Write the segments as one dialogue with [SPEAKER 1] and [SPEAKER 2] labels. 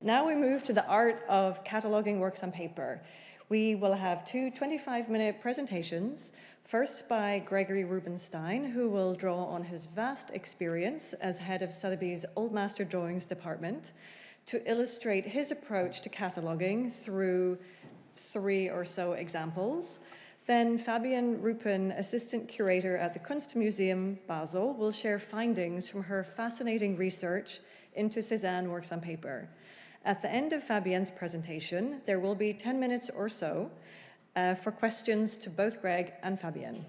[SPEAKER 1] Now we move to the art of cataloguing works on paper. We will have two 25-minute presentations, first by Gregory Rubinstein, who will draw on his vast experience as head of Sotheby's Old Master Drawings department to illustrate his approach to cataloguing through 3 or so examples. Then Fabienne Ruppen, assistant curator at the Kunstmuseum, Basel, will share findings from her fascinating research into Cézanne works on paper. At the end of Fabienne's presentation, there will be 10 minutes or so for questions to both Greg and Fabienne.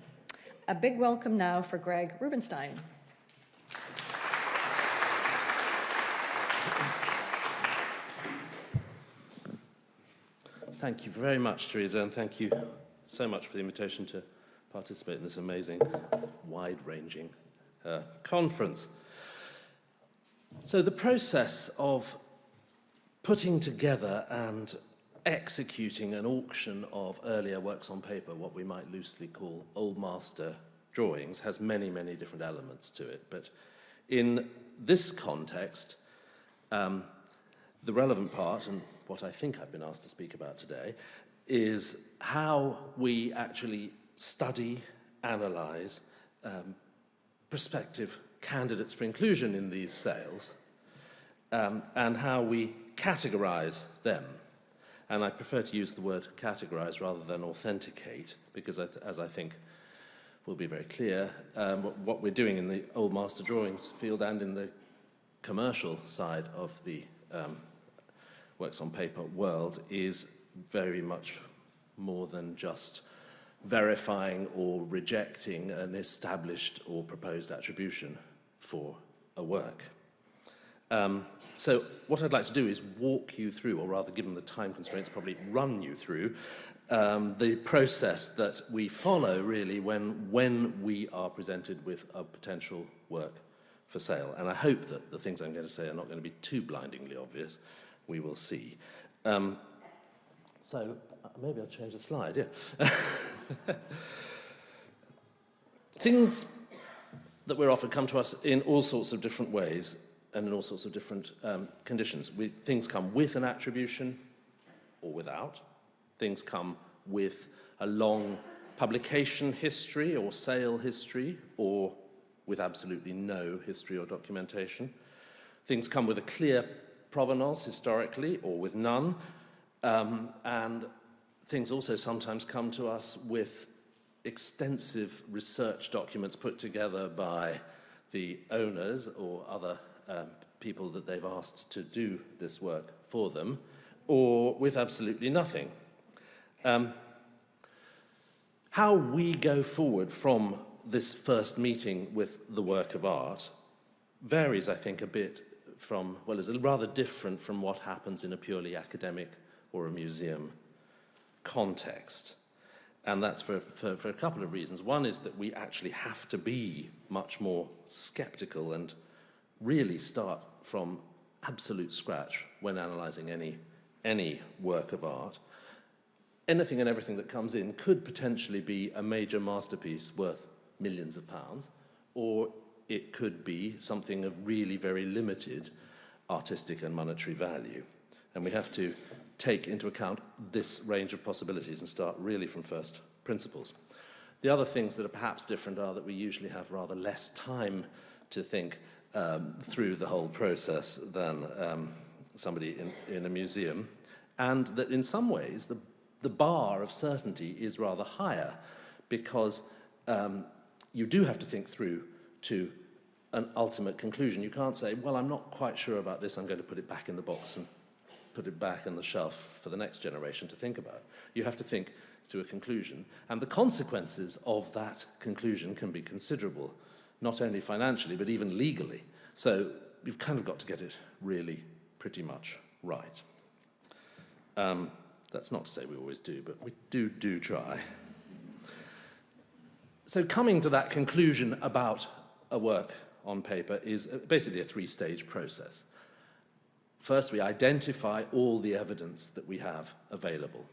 [SPEAKER 1] A big welcome now for Greg Rubinstein.
[SPEAKER 2] Thank you very much, Teresa, and thank you so much for the invitation to participate in this amazing, wide-ranging conference. So the process of putting together and executing an auction of earlier works on paper, what we might loosely call Old Master drawings, has many, many different elements to it. But in this context, the relevant part, and what I think I've been asked to speak about today, is how we actually study, analyze prospective candidates for inclusion in these sales, and how we categorize them. And I prefer to use the word categorize rather than authenticate, because as I think will be very clear, what we're doing in the Old Master Drawings field and in the commercial side of the works on paper world is very much more than just verifying or rejecting an established or proposed attribution for a work. So what I'd like to do is walk you through, or rather given the time constraints, probably run you through the process that we follow really when we are presented with a potential work for sale. And I hope that the things I'm going to say are not going to be too blindingly obvious. We will see. So maybe I'll change the slide, yeah. Things that we're offered come to us in all sorts of different ways and in all sorts of different conditions. Things come with an attribution or without. Things come with a long publication history or sale history, or with absolutely no history or documentation. Things come with a clear provenance historically, or with none. And things also sometimes come to us with extensive research documents put together by the owners or other people that they've asked to do this work for them, or with absolutely nothing. How we go forward from this first meeting with the work of art varies, I think, a bit from, well, is rather different from what happens in a purely academic or a museum context. And that's for a couple of reasons. One is that we actually have to be much more skeptical and really start from absolute scratch when analyzing any work of art. Anything and everything that comes in could potentially be a major masterpiece worth millions of pounds, or it could be something of really very limited artistic and monetary value. And we have to take into account this range of possibilities and start really from first principles. The other things that are perhaps different are that we usually have rather less time to think through the whole process than somebody in a museum, and that in some ways the bar of certainty is rather higher, because you do have to think through to an ultimate conclusion. You can't say, well, I'm not quite sure about this, I'm going to put it back in the box and put it back on the shelf for the next generation to think about. You have to think to a conclusion, and the consequences of that conclusion can be considerable, not only financially, but even legally. So you've kind of got to get it really pretty much right. That's not to say we always do, but we do try. So coming to that conclusion about a work on paper is basically a three-stage process. First, we identify all the evidence that we have available.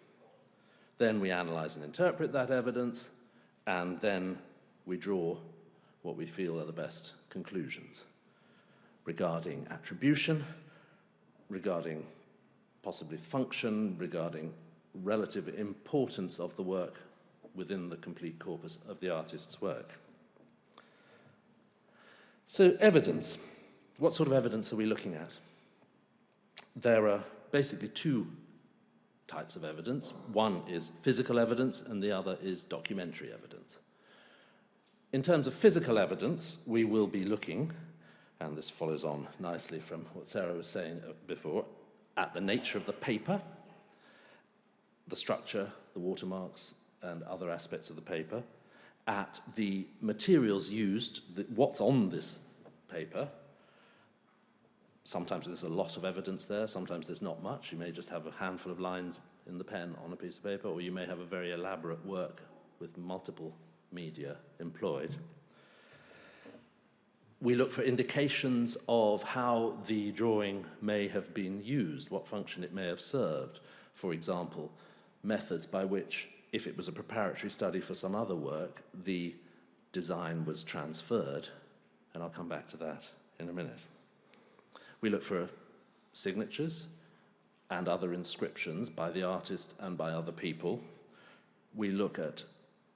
[SPEAKER 2] Then we analyze and interpret that evidence, and then we draw what we feel are the best conclusions regarding attribution, regarding possibly function, regarding relative importance of the work within the complete corpus of the artist's work. So evidence. What sort of evidence are we looking at? There are basically two types of evidence. One is physical evidence and the other is documentary evidence. In terms of physical evidence, we will be looking, and this follows on nicely from what Sarah was saying before, at the nature of the paper, the structure, the watermarks, and other aspects of the paper, at the materials used, what's on this paper. Sometimes there's a lot of evidence there, sometimes there's not much. You may just have a handful of lines in the pen on a piece of paper, or you may have a very elaborate work with multiple media employed. We look for indications of how the drawing may have been used, what function it may have served. For example, methods by which, if it was a preparatory study for some other work, the design was transferred, and I'll come back to that in a minute. We look for signatures and other inscriptions by the artist and by other people. We look at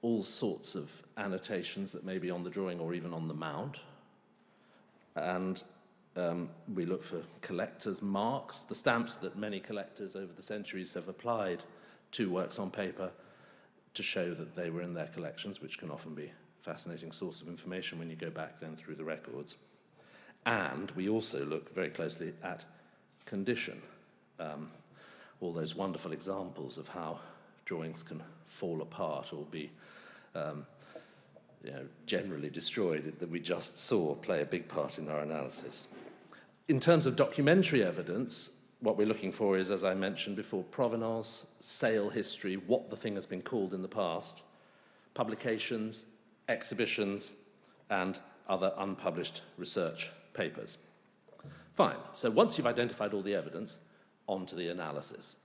[SPEAKER 2] all sorts of annotations that may be on the drawing or even on the mount. And we look for collectors' marks, the stamps that many collectors over the centuries have applied to works on paper to show that they were in their collections, which can often be a fascinating source of information when you go back then through the records. And we also look very closely at condition, all those wonderful examples of how drawings can fall apart or be generally destroyed that we just saw play a big part in our analysis. In terms of documentary evidence, what we're looking for is, as I mentioned before, provenance, sale history, what the thing has been called in the past, publications, exhibitions, and other unpublished research papers. Fine, so once you've identified all the evidence, on to the analysis.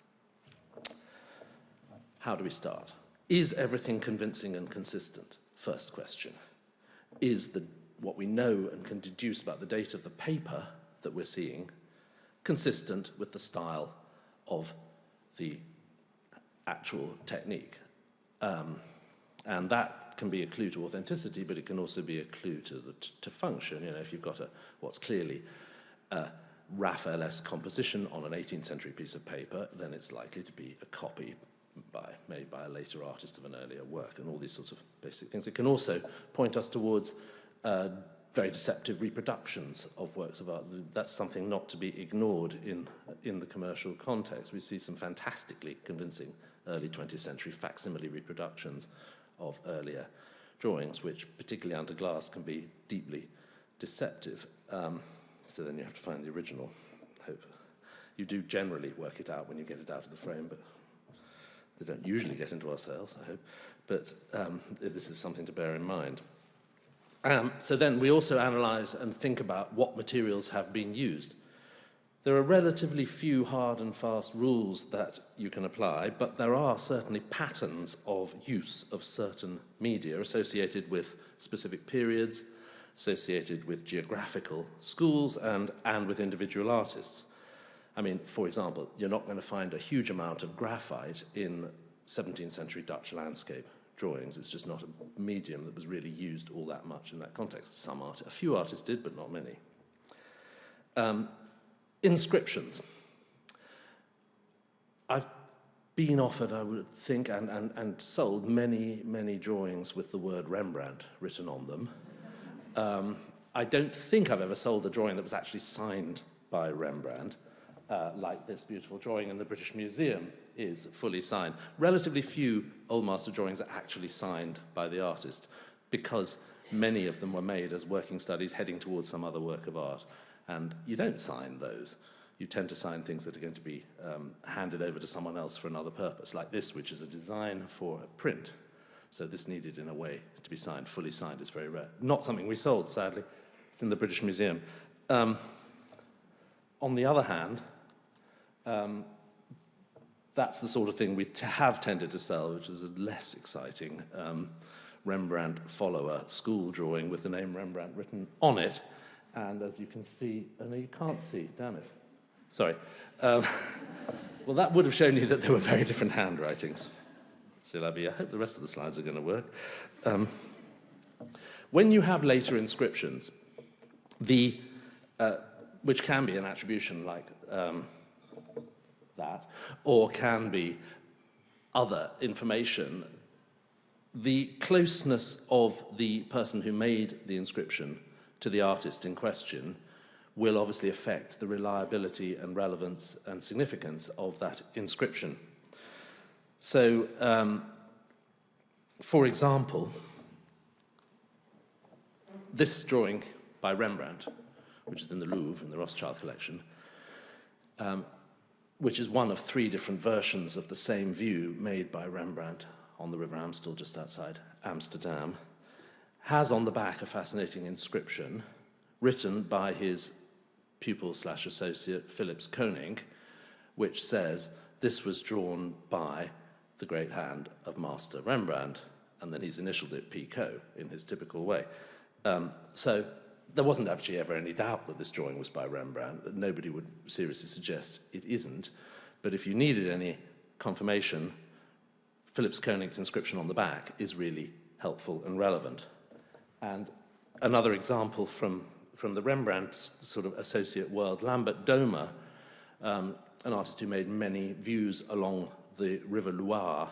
[SPEAKER 2] How do we start? Is everything convincing and consistent? First question. Is what we know and can deduce about the date of the paper that we're seeing consistent with the style of the actual technique? And that can be a clue to authenticity, but it can also be a clue to function. You know, if you've got what's clearly a Raphael-esque composition on an 18th century piece of paper, then it's likely to be a copy made by a later artist of an earlier work, and all these sorts of basic things. It can also point us towards very deceptive reproductions of works of art. That's something not to be ignored in the commercial context. We see some fantastically convincing early 20th century facsimile reproductions of earlier drawings, which, particularly under glass, can be deeply deceptive. So then you have to find the original. You do generally work it out when you get it out of the frame, but they don't usually get into our sales, I hope. But this is something to bear in mind. So then we also analyse and think about what materials have been used. There are relatively few hard and fast rules that you can apply, but there are certainly patterns of use of certain media associated with specific periods, associated with geographical schools, and with individual artists. I mean, for example, you're not going to find a huge amount of graphite in 17th century Dutch landscape drawings. It's just not a medium that was really used all that much in that context. A few artists did, but not many. Inscriptions. I've been offered, I would think, and sold many, many drawings with the word Rembrandt written on them. I don't think I've ever sold a drawing that was actually signed by Rembrandt, like this beautiful drawing in the British Museum is fully signed. Relatively few Old Master drawings are actually signed by the artist, because many of them were made as working studies heading towards some other work of art. And you don't sign those. You tend to sign things that are going to be handed over to someone else for another purpose, like this, which is a design for a print. So this needed, in a way, to be signed. Fully signed is very rare. Not something we sold, sadly. It's in the British Museum. On the other hand, that's the sort of thing we have tended to sell, which is a less exciting Rembrandt follower school drawing with the name Rembrandt written on it. And as you can see, oh no, you can't see, damn it. Sorry. Well, that would have shown you that there were very different handwritings. C'est la vie. I hope the rest of the slides are going to work. When you have later inscriptions, which can be an attribution like that, or can be other information, the closeness of the person who made the inscription to the artist in question will obviously affect the reliability and relevance and significance of that inscription. So, for example, this drawing by Rembrandt, which is in the Louvre, in the Rothschild collection, which is one of 3 different versions of the same view made by Rembrandt on the River Amstel just outside Amsterdam, has on the back a fascinating inscription written by his pupil/associate Philips Koning, which says, "This was drawn by the great hand of Master Rembrandt," and then he's initialed it P.Co. in his typical way. So there wasn't actually ever any doubt that this drawing was by Rembrandt, that nobody would seriously suggest it isn't. But if you needed any confirmation, Philips Koning's inscription on the back is really helpful and relevant. And another example from the Rembrandt sort of associate world, Lambert Domer, an artist who made many views along the River Loire,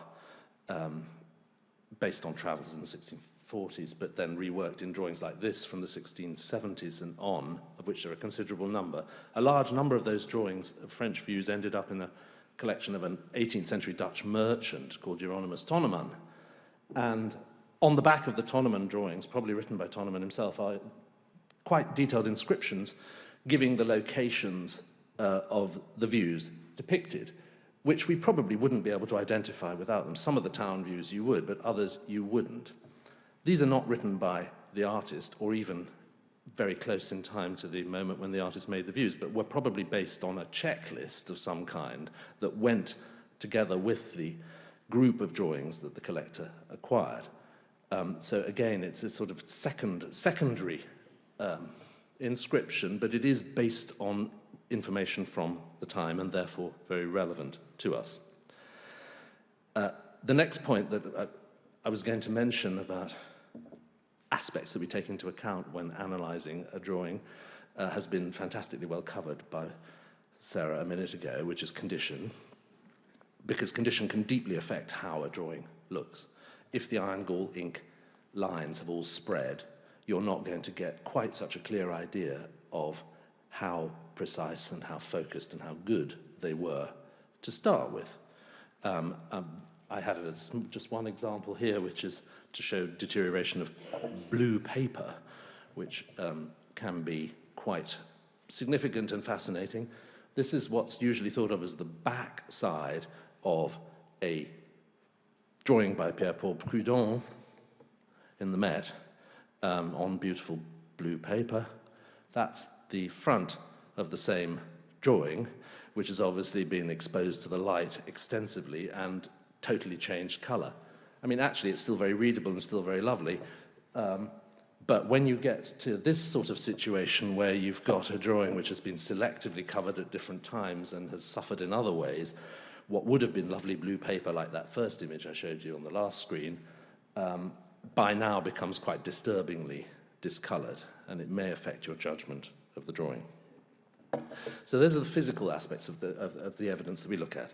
[SPEAKER 2] based on travels in the 1640s, but then reworked in drawings like this from the 1670s and on, of which there are a considerable number. A large number of those drawings of French views ended up in a collection of an 18th century Dutch merchant called Hieronymus Tonneman. And on the back of the Tonneman drawings, probably written by Tonneman himself, are quite detailed inscriptions giving the locations of the views depicted, which we probably wouldn't be able to identify without them. Some of the town views you would, but others you wouldn't. These are not written by the artist, or even very close in time to the moment when the artist made the views, but were probably based on a checklist of some kind that went together with the group of drawings that the collector acquired. So again, it's a sort of secondary inscription, but it is based on information from the time and therefore very relevant to us. The next point that I was going to mention about aspects that we take into account when analysing a drawing has been fantastically well covered by Sarah a minute ago, which is condition, because condition can deeply affect how a drawing looks. If the iron gall ink lines have all spread, you're not going to get quite such a clear idea of how precise and how focused and how good they were to start with. I had just one example here, which is to show deterioration of blue paper, which can be quite significant and fascinating. This is what's usually thought of as the back side of a drawing by Pierre-Paul Prud'hon in the Met on beautiful blue paper. That's the front of the same drawing, which has obviously been exposed to the light extensively and totally changed colour. I mean, actually, it's still very readable and still very lovely, but when you get to this sort of situation where you've got a drawing which has been selectively covered at different times and has suffered in other ways, what would have been lovely blue paper like that first image I showed you on the last screen, by now becomes quite disturbingly discoloured, and it may affect your judgment of the drawing. So those are the physical aspects of the evidence that we look at.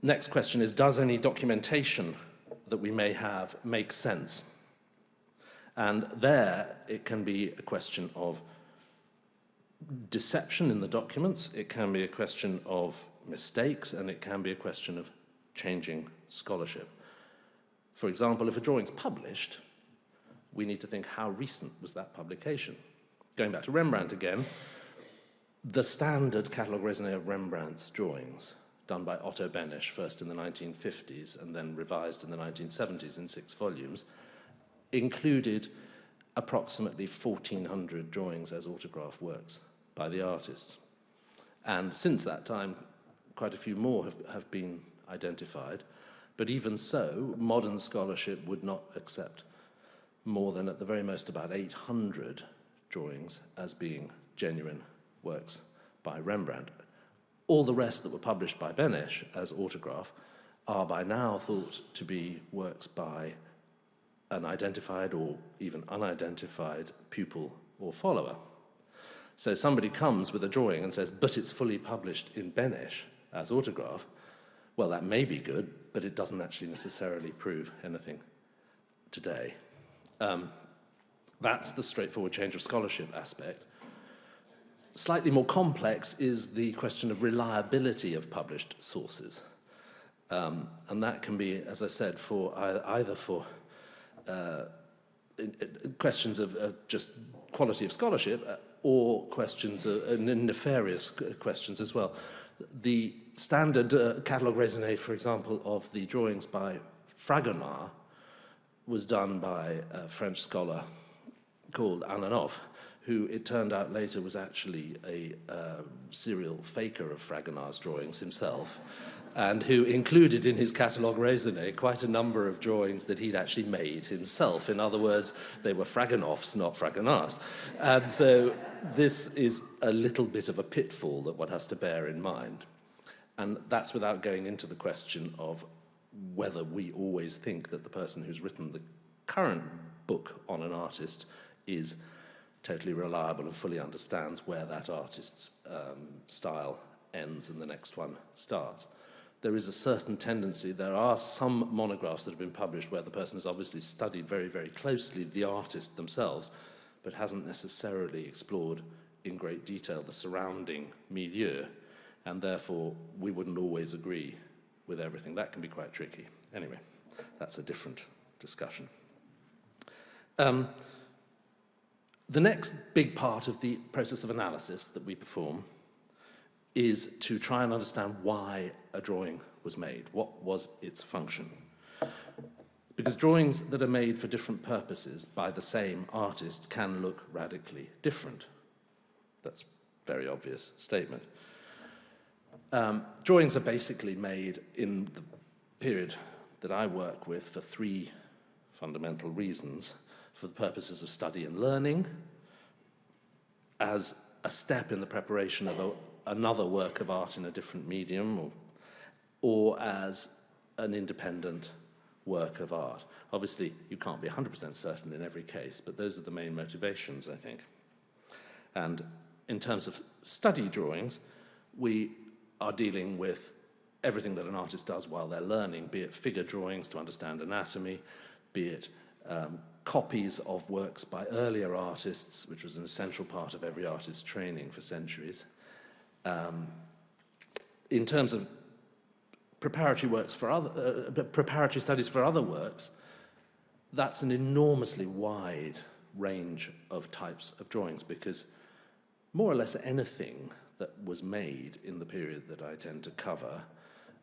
[SPEAKER 2] Next question is, does any documentation that we may have make sense? And there it can be a question of deception in the documents, it can be a question of mistakes, and it can be a question of changing scholarship. For example, if a drawing's published, we need to think, how recent was that publication? Going back to Rembrandt again, the standard catalogue raisonné of Rembrandt's drawings, done by Otto Benesch, first in the 1950s and then revised in the 1970s in 6 volumes, included approximately 1,400 drawings as autograph works by the artist. And since that time, quite a few more have been identified. But even so, modern scholarship would not accept more than at the very most about 800 drawings as being genuine works by Rembrandt. All the rest that were published by Benesch as autograph are by now thought to be works by an identified or even unidentified pupil or follower. So somebody comes with a drawing and says, but it's fully published in Benesch as autograph. Well, that may be good, but it doesn't actually necessarily prove anything today. That's the straightforward change of scholarship aspect. Slightly more complex is the question of reliability of published sources. And that can be, as I said, for either for questions of just quality of scholarship or questions of nefarious questions as well. The standard catalogue raisonné, for example, of the drawings by Fragonard was done by a French scholar called Ananov, who it turned out later was actually a serial faker of Fragonard's drawings himself, and who included in his catalogue raisonné quite a number of drawings that he'd actually made himself. In other words, they were Fragonov's, not Fragonard's. And so this is a little bit of a pitfall that one has to bear in mind. And that's without going into the question of whether we always think that the person who's written the current book on an artist is totally reliable and fully understands where that artist's style ends and the next one starts. There is a certain tendency, there are some monographs that have been published where the person has obviously studied very, very closely the artist themselves, but hasn't necessarily explored in great detail the surrounding milieu, and therefore we wouldn't always agree with everything. That can be quite tricky. Anyway, that's a different discussion. The next big part of the process of analysis that we perform is to try and understand why a drawing was made. What was its function? Because drawings that are made for different purposes by the same artist can look radically different. That's a very obvious statement. Drawings are basically made in the period that I work with for three fundamental reasons: for the purposes of study and learning, as a step in the preparation of another work of art in a different medium, or as an independent work of art. Obviously, you can't be 100% certain in every case, but those are the main motivations, I think. And in terms of study drawings, we are dealing with everything that an artist does while they're learning, be it figure drawings to understand anatomy, be it copies of works by earlier artists, which was an essential part of every artist's training for centuries. In terms of preparatory studies for other works, that's an enormously wide range of types of drawings, because more or less anything that was made in the period that I tend to cover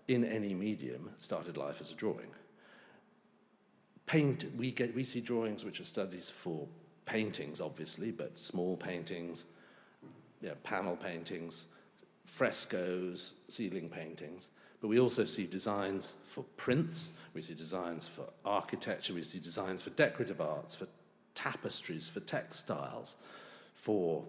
[SPEAKER 2] in any medium started life as a drawing. We see drawings which are studies for paintings, obviously, but small paintings, panel paintings, frescoes, ceiling paintings. But we also see designs for prints, we see designs for architecture, we see designs for decorative arts, for tapestries, for textiles, for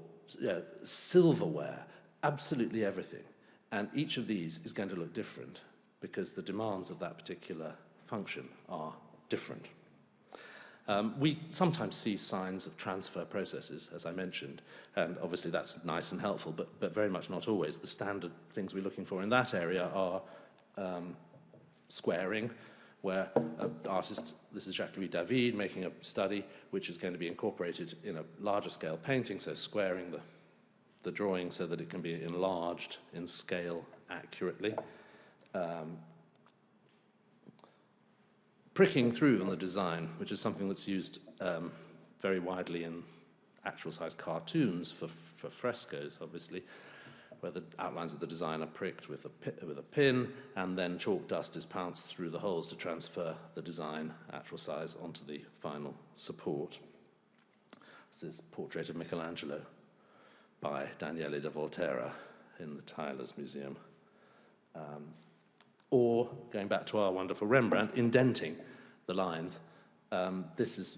[SPEAKER 2] silverware, absolutely everything. And each of these is going to look different because the demands of that particular function are different. We sometimes see signs of transfer processes, as I mentioned, and obviously that's nice and helpful, but very much not always. The standard things we're looking for in that area are squaring, where an artist, this is Jacques-Louis David, making a study which is going to be incorporated in a larger scale painting, so squaring the drawing so that it can be enlarged in scale accurately. Pricking through on the design, which is something that's used very widely in actual size cartoons for frescoes, obviously, where the outlines of the design are pricked with a pin, and then chalk dust is pounced through the holes to transfer the design, actual size, onto the final support. This is a portrait of Michelangelo by Daniele da Volterra in the Tyler's Museum. or, going back to our wonderful Rembrandt, indenting the lines. This is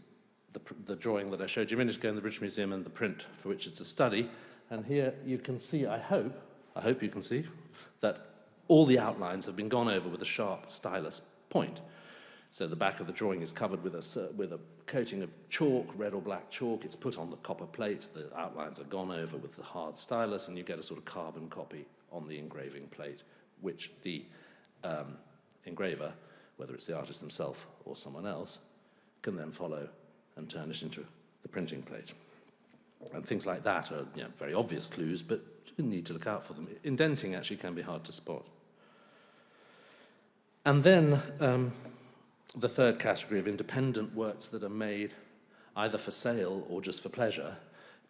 [SPEAKER 2] the drawing that I showed you a minute ago in the British Museum and the print for which it's a study. And here you can see, I hope you can see, that all the outlines have been gone over with a sharp stylus point. So the back of the drawing is covered with a coating of chalk, red or black chalk. It's put on the copper plate. The outlines are gone over with the hard stylus, and you get a sort of carbon copy on the engraving plate, which the engraver, whether it's the artist himself or someone else, can then follow and turn it into the printing plate. And things like that are very obvious clues, but you need to look out for them. Indenting actually can be hard to spot. And then the third category of independent works that are made either for sale or just for pleasure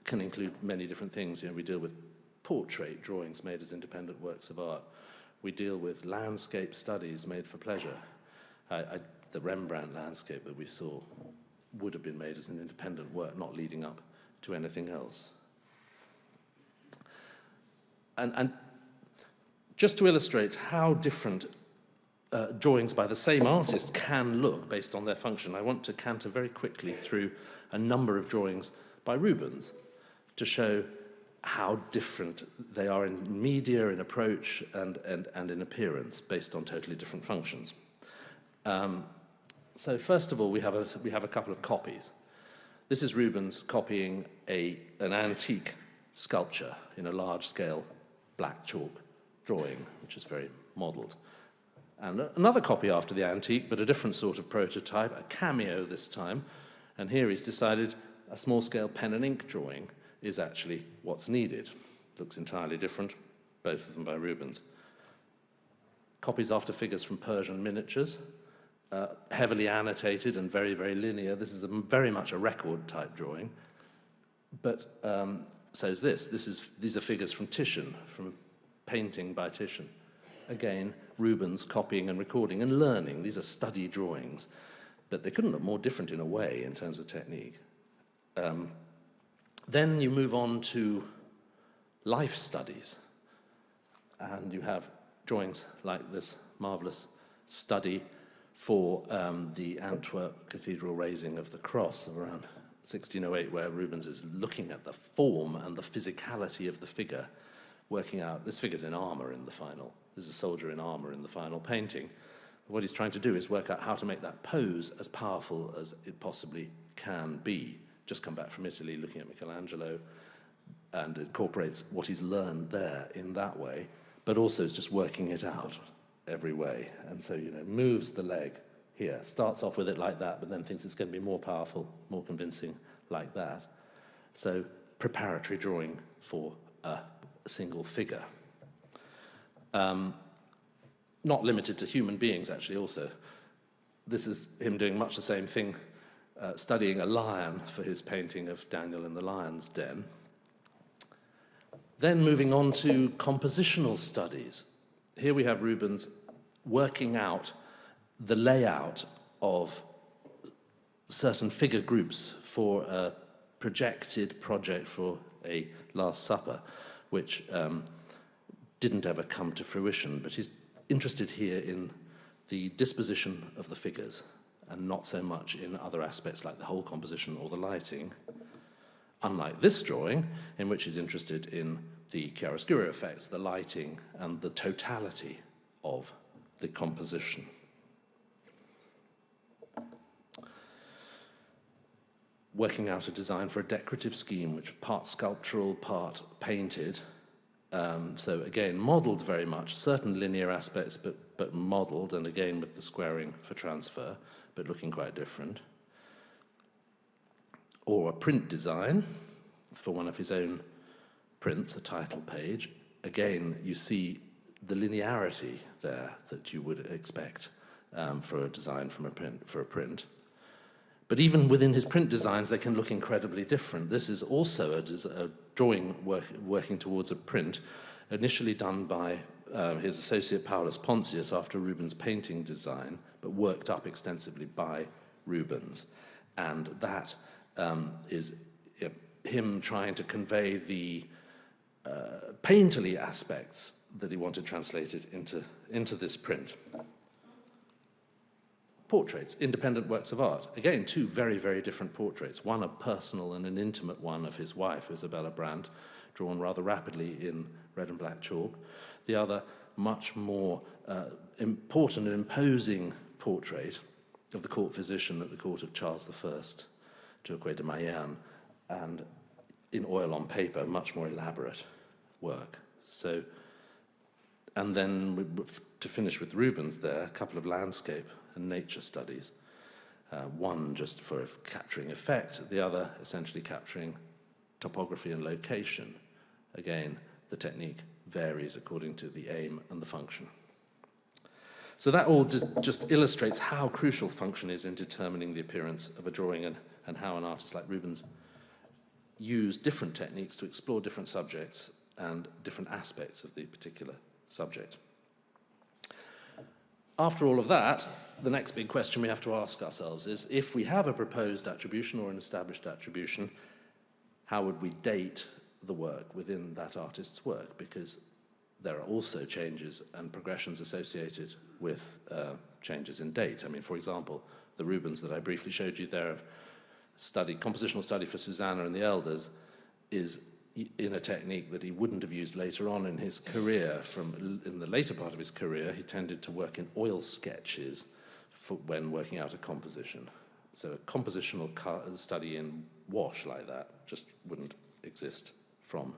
[SPEAKER 2] can include many different things. We deal with portrait drawings made as independent works of art. We deal with landscape studies made for pleasure. The Rembrandt landscape that we saw would have been made as an independent work, not leading up to anything else. And just to illustrate how different drawings by the same artist can look based on their function, I want to canter very quickly through a number of drawings by Rubens to show how different they are in media, in approach, and in appearance, based on totally different functions. So first of all, we have a couple of copies. This is Rubens copying an antique sculpture in a large-scale black chalk drawing, which is very modelled. And another copy after the antique, but a different sort of prototype, a cameo this time. And here he's decided a small-scale pen and ink drawing is actually what's needed. Looks entirely different, both of them by Rubens. Copies after figures from Persian miniatures, heavily annotated and very, very linear. This is very much a record-type drawing. But so is this. These are figures from Titian, from a painting by Titian. Again, Rubens copying and recording and learning. These are study drawings, but they couldn't look more different in a way in terms of technique. Then you move on to life studies, and you have drawings like this marvelous study for the Antwerp Cathedral raising of the cross of around 1608, where Rubens is looking at the form and the physicality of the figure, working out, this figure's in armor in the final. There's a soldier in armor in the final painting. What he's trying to do is work out how to make that pose as powerful as it possibly can be. Just come back from Italy looking at Michelangelo, and incorporates what he's learned there in that way, but also is just working it out every way. And so, moves the leg here, starts off with it like that, but then thinks it's going to be more powerful, more convincing like that. So, preparatory drawing for a single figure. Not limited to human beings, actually, also. This is him doing much the same thing, studying a lion for his painting of Daniel in the Lion's Den. Then moving on to compositional studies. Here we have Rubens working out the layout of certain figure groups for a projected project for a Last Supper, which didn't ever come to fruition, but he's interested here in the disposition of the figures and not so much in other aspects like the whole composition or the lighting, unlike this drawing, in which he's interested in the chiaroscuro effects, the lighting, and the totality of the composition. Working out a design for a decorative scheme, which part sculptural, part painted. So again, modelled very much, certain linear aspects, but modelled, and again with the squaring for transfer, but looking quite different. Or a print design for one of his own prints, a title page. Again, you see the linearity there that you would expect for a design from for a print. But even within his print designs, they can look incredibly different. This is also a drawing working towards a print, initially done by his associate Paulus Pontius after Rubens' painting design, but worked up extensively by Rubens. And that is him trying to convey the painterly aspects that he wanted translated into this print. Portraits, independent works of art. Again, two very, very different portraits. One a personal and an intimate one of his wife, Isabella Brandt, drawn rather rapidly in red and black chalk. The other, much more important and imposing portrait of the court physician at the court of Charles I, Turquet de Mayenne, and in oil on paper, much more elaborate work. So, and then to finish with Rubens there, a couple of landscape and nature studies. One just for capturing effect, the other essentially capturing topography and location. Again, the technique varies according to the aim and the function. So that all just illustrates how crucial function is in determining the appearance of a drawing, and how an artist like Rubens used different techniques to explore different subjects and different aspects of the particular subject. After all of that, the next big question we have to ask ourselves is, if we have a proposed attribution or an established attribution, how would we date the work within that artist's work? Because there are also changes and progressions associated with changes in date. I mean, for example, the Rubens that I briefly showed you there of compositional study for Susanna and the Elders is in a technique that he wouldn't have used later on in his career. In the later part of his career, he tended to work in oil sketches when working out a composition. So a compositional study in wash like that just wouldn't exist from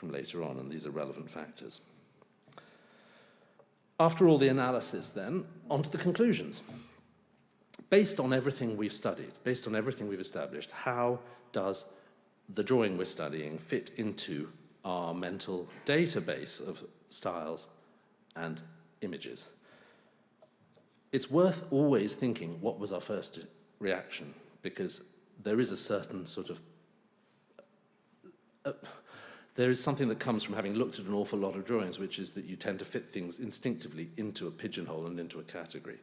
[SPEAKER 2] later on, and these are relevant factors. After all the analysis then, on to the conclusions. Based on everything we've studied, based on everything we've established, how does the drawing we're studying fit into our mental database of styles and images? It's worth always thinking, what was our first reaction? Because there is a certain sort of there is something that comes from having looked at an awful lot of drawings, which is that you tend to fit things instinctively into a pigeonhole and into a category.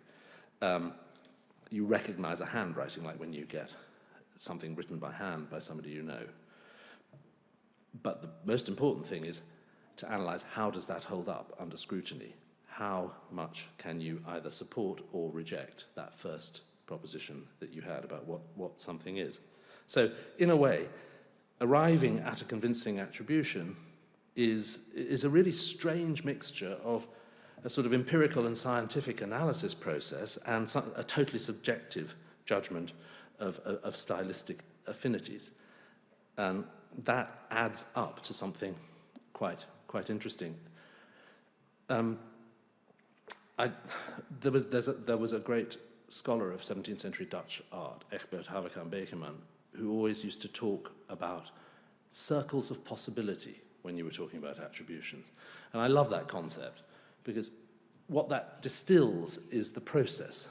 [SPEAKER 2] You recognize a handwriting, like when you get something written by hand by somebody you know. But the most important thing is to analyze, how does that hold up under scrutiny? How much can you either support or reject that first proposition that you had about what something is? So, in a way, arriving at a convincing attribution is a really strange mixture of a sort of empirical and scientific analysis process and a totally subjective judgment of stylistic affinities. And that adds up to something quite interesting. There was a great scholar of 17th century Dutch art, Egbert Haverkamp Bekerman, who always used to talk about circles of possibility when you were talking about attributions. And I love that concept, because what that distills is the process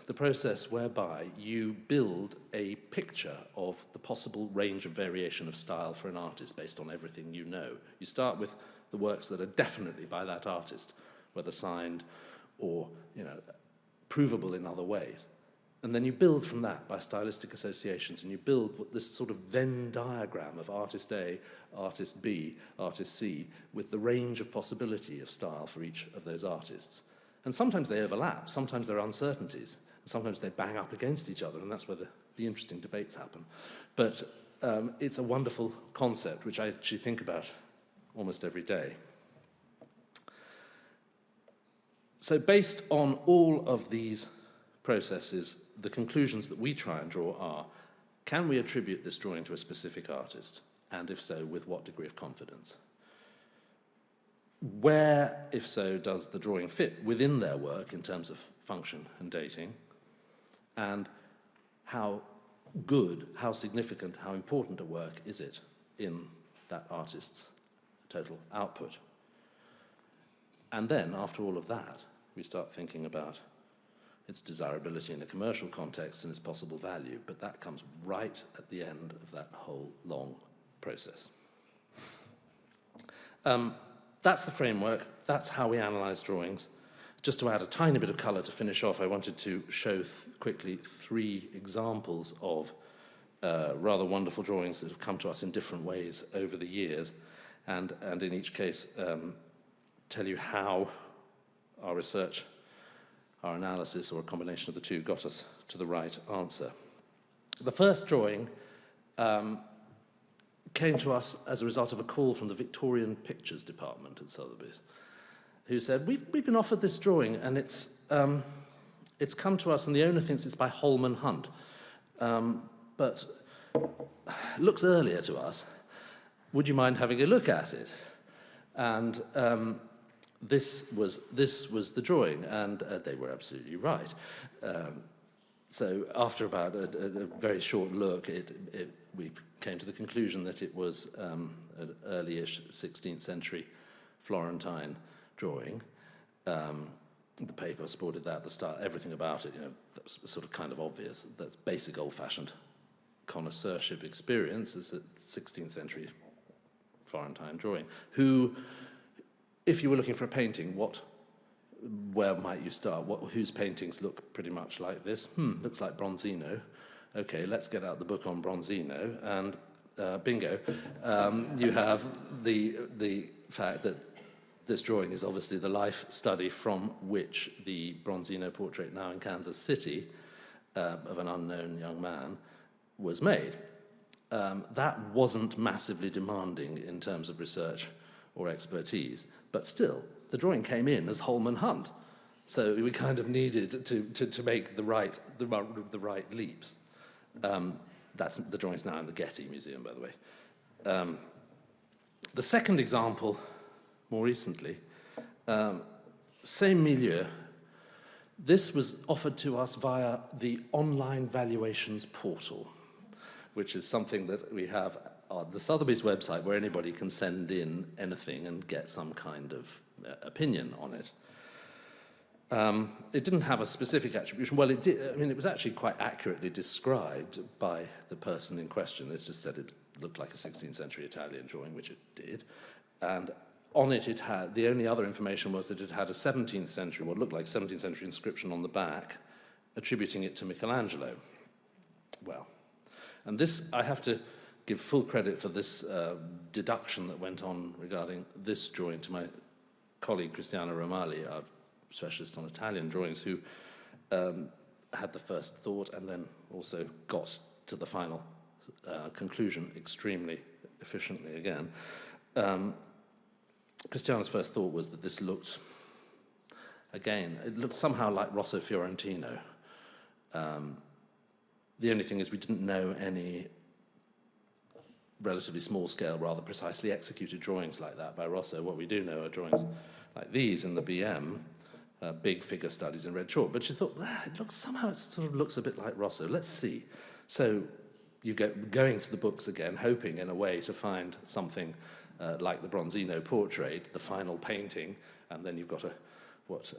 [SPEAKER 2] whereby you build a picture of the possible range of variation of style for an artist based on everything you know. You start with the works that are definitely by that artist, whether signed or, provable in other ways. And then you build from that by stylistic associations, and you build this sort of Venn diagram of artist A, artist B, artist C, with the range of possibility of style for each of those artists. And sometimes they overlap, sometimes there are uncertainties, and sometimes they bang up against each other, and that's where the interesting debates happen. But it's a wonderful concept, which I actually think about almost every day. So based on all of these processes, the conclusions that we try and draw are, can we attribute this drawing to a specific artist? And if so, with what degree of confidence? Where, if so, does the drawing fit within their work in terms of function and dating? And how good, how significant, how important a work is it in that artist's total output? And then, after all of that, we start thinking about its desirability in a commercial context and its possible value, but that comes right at the end of that whole long process. That's the framework. That's how we analyze drawings. Just to add a tiny bit of color to finish off, I wanted to show quickly 3 examples of rather wonderful drawings that have come to us in different ways over the years, and in each case tell you how our research, our analysis, or a combination of the two, got us to the right answer. The first drawing came to us as a result of a call from the Victorian Pictures Department at Sotheby's, who said, we've been offered this drawing, and it's come to us, and the owner thinks it's by Holman Hunt, but it looks earlier to us. Would you mind having a look at it? And this was the drawing, and they were absolutely right. So after about a very short look, we came to the conclusion that it was an early-ish 16th century Florentine drawing. The paper supported that, the style, everything about it, that was sort of kind of obvious. That's basic old-fashioned connoisseurship experience is a 16th century Florentine drawing. Who, if you were looking for a painting, where might you start? Whose paintings look pretty much like this? Looks like Bronzino. Okay, let's get out the book on Bronzino, and bingo, you have the fact that this drawing is obviously the life study from which the Bronzino portrait now in Kansas City of an unknown young man was made. That wasn't massively demanding in terms of research or expertise, but still, the drawing came in as Holman Hunt, so we kind of needed to make the right leaps. The drawing's now in the Getty Museum, by the way. The second example, more recently, same milieu. This was offered to us via the online valuations portal, which is something that we have on the Sotheby's website, where anybody can send in anything and get some kind of opinion on it. It didn't have a specific attribution. Well, it did. I mean, it was actually quite accurately described by the person in question. This just said it looked like a 16th century Italian drawing, which it did. And on it, it had, the only other information was that it had a 17th century, what looked like 17th century inscription on the back, attributing it to Michelangelo. Well, and this, I have to give full credit for this deduction that went on regarding this drawing to my colleague Cristiano Romali, our specialist on Italian drawings, who had the first thought and then also got to the final conclusion extremely efficiently again. Cristiano's first thought was that this looked, again, it looked somehow like Rosso Fiorentino. The only thing is we didn't know any relatively small-scale, rather precisely executed drawings like that by Rosso. What we do know are drawings like these in the BM, big figure studies in red chalk. But she thought, somehow it sort of looks a bit like Rosso. Let's see. So you going to the books again, hoping in a way to find something like the Bronzino portrait, the final painting, and then you've got what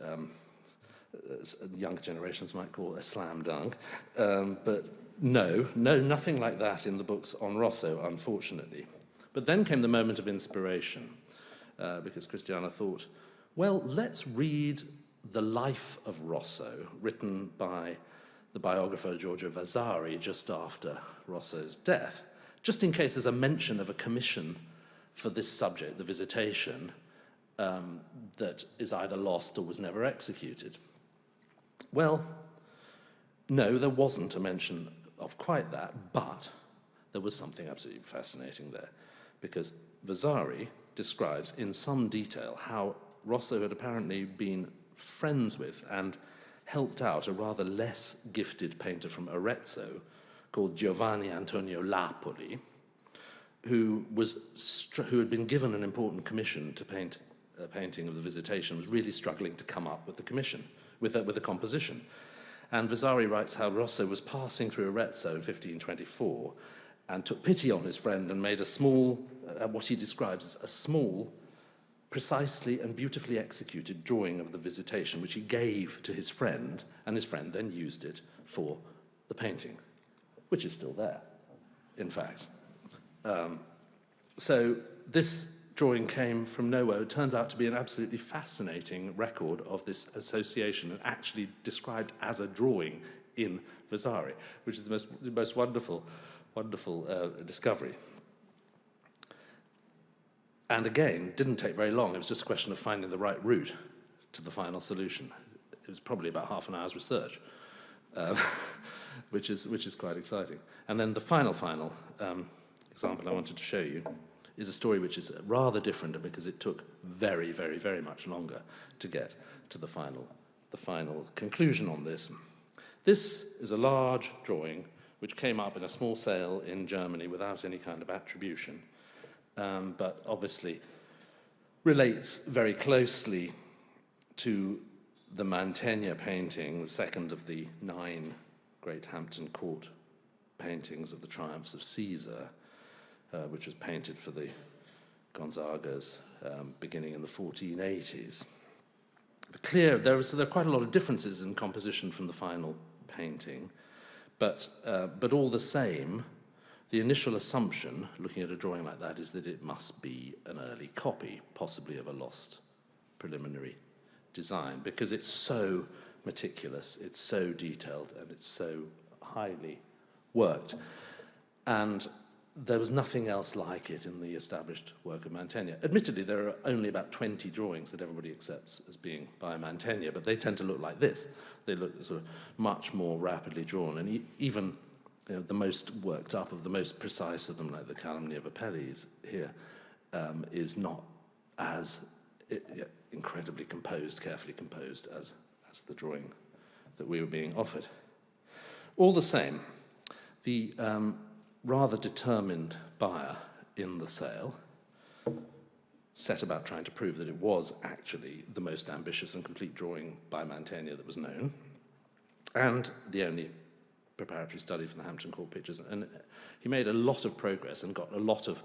[SPEAKER 2] younger generations might call a slam dunk. But no, nothing like that in the books on Rosso, unfortunately. But then came the moment of inspiration, because Cristiana thought, well, let's read The Life of Rosso, written by the biographer Giorgio Vasari just after Rosso's death, just in case there's a mention of a commission for this subject, the Visitation, that is either lost or was never executed. Well, no, there wasn't a mention of quite that, but there was something absolutely fascinating there, because Vasari describes in some detail how Rosso had apparently been friends with and helped out a rather less gifted painter from Arezzo called Giovanni Antonio Lapoli, who had been given an important commission to paint a painting of the Visitation, was really struggling to come up with the commission, with a composition. And Vasari writes how Rosso was passing through Arezzo in 1524 and took pity on his friend and made a small, what he describes as a small, precisely and beautifully executed drawing of the Visitation, which he gave to his friend, and his friend then used it for the painting, which is still there, in fact. So this drawing came from nowhere. It turns out to be an absolutely fascinating record of this association, and actually described as a drawing in Vasari, which is the most wonderful discovery. And again, didn't take very long. It was just a question of finding the right route to the final solution. It was probably about half an hour's research, which is quite exciting. And then the final example I wanted to show you is a story which is rather different because it took very, very, very much longer to get to the final conclusion on this. This is a large drawing which came up in a small sale in Germany without any kind of attribution, but obviously relates very closely to the Mantegna painting, the second of the 9 great Hampton Court paintings of the triumphs of Caesar, which was painted for the Gonzagas beginning in the 1480s. There are quite a lot of differences in composition from the final painting, but all the same, the initial assumption, looking at a drawing like that, is that it must be an early copy, possibly of a lost preliminary design, because it's so meticulous, it's so detailed, and it's so highly worked. And there was nothing else like it in the established work of Mantegna. Admittedly, there are only about 20 drawings that everybody accepts as being by Mantegna, but they tend to look like this. They look sort of much more rapidly drawn, and even the most worked up of the most precise of them, like the Calumny of Apelles here, is not as incredibly composed, carefully composed as the drawing that we were being offered. All the same, the rather determined buyer in the sale set about trying to prove that it was actually the most ambitious and complete drawing by Mantegna that was known, and the only preparatory study for the Hampton Court pictures. And he made a lot of progress and got a lot of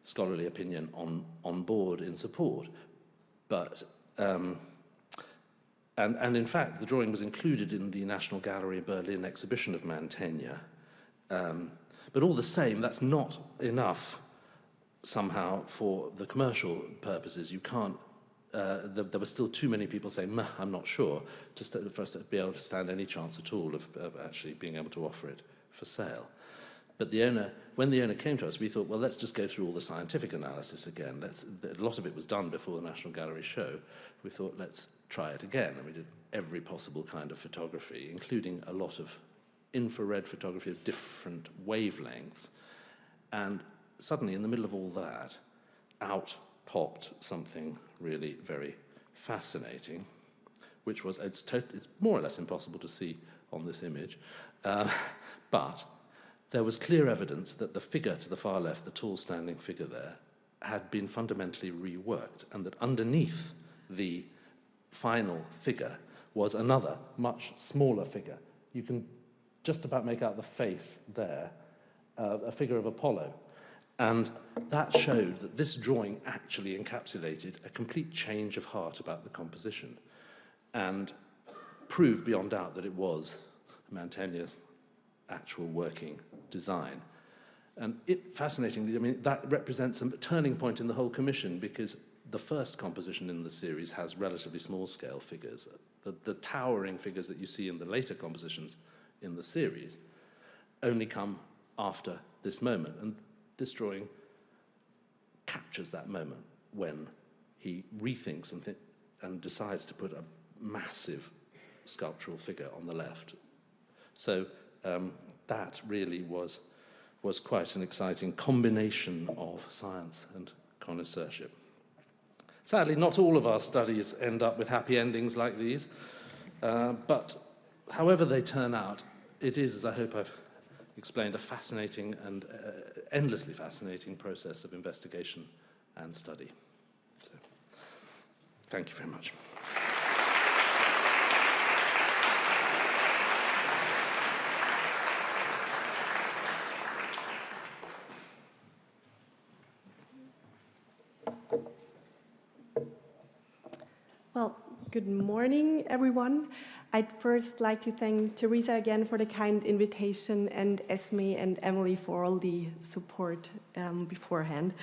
[SPEAKER 2] scholarly opinion on board in support. But and in fact, the drawing was included in the National Gallery Berlin exhibition of Mantegna. But all the same, that's not enough somehow for the commercial purposes. You can't, there were still too many people saying, I'm not sure, for us to be able to stand any chance at all of actually being able to offer it for sale. But when the owner came to us, we thought, well, let's just go through all the scientific analysis again. A lot of it was done before the National Gallery show. We thought, let's try it again. And we did every possible kind of photography, including a lot of infrared photography of different wavelengths. And suddenly, in the middle of all that, out popped something really very fascinating, which was, it's more or less impossible to see on this image, but there was clear evidence that the figure to the far left, the tall standing figure there, had been fundamentally reworked, and that underneath the final figure was another, much smaller figure. You can just about make out the face there, a figure of Apollo. And that showed that this drawing actually encapsulated a complete change of heart about the composition, and proved beyond doubt that it was Mantegna's actual working design. And fascinatingly, I mean, that represents a turning point in the whole commission, because the first composition in the series has relatively small-scale figures. The towering figures that you see in the later compositions in the series only come after this moment. And this drawing captures that moment when he rethinks and decides to put a massive sculptural figure on the left. So that really was quite an exciting combination of science and connoisseurship. Sadly, not all of our studies end up with happy endings like these, but however they turn out, it is, as I hope I've explained, a fascinating and endlessly fascinating process of investigation and study. So, thank you very much.
[SPEAKER 3] Well, good morning, everyone. I'd first like to thank Teresa again for the kind invitation, and Esme and Emily for all the support beforehand.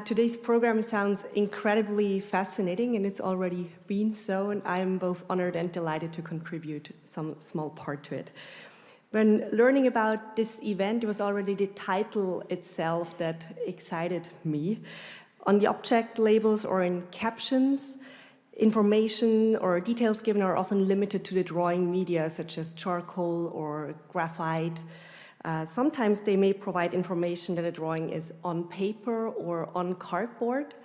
[SPEAKER 3] Today's program sounds incredibly fascinating, and it's already been so, and I'm both honored and delighted to contribute some small part to it. When learning about this event, it was already the title itself that excited me. On the object labels or in captions, information or details given are often limited to the drawing media, such as charcoal or graphite. Sometimes they may provide information that a drawing is on paper or on cardboard,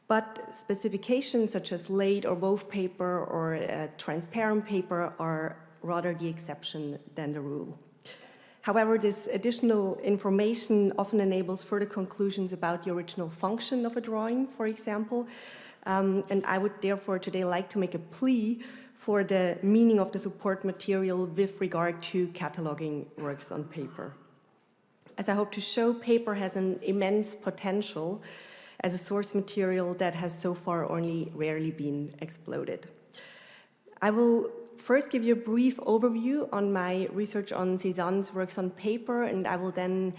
[SPEAKER 3] but specifications such as laid or wove paper or transparent paper are rather the exception than the rule. However, this additional information often enables further conclusions about the original function of a drawing, for example, and I would therefore today like to make a plea for the meaning of the support material with regard to cataloging works on paper. As I hope to show, paper has an immense potential as a source material that has so far only rarely been exploited. I will first give you a brief overview on my research on Cézanne's works on paper, and I will then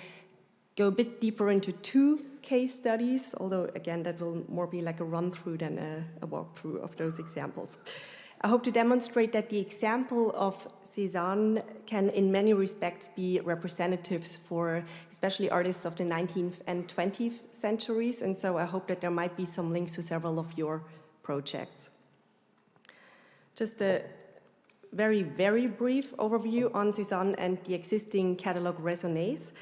[SPEAKER 3] go a bit deeper into two case studies, although again that will more be like a run-through than a walkthrough of those examples. I hope to demonstrate that the example of Cézanne can in many respects be representatives for especially artists of the 19th and 20th centuries, and so I hope that there might be some links to several of your projects. Just a very, very brief overview on Cézanne and the existing catalogue raisonnés.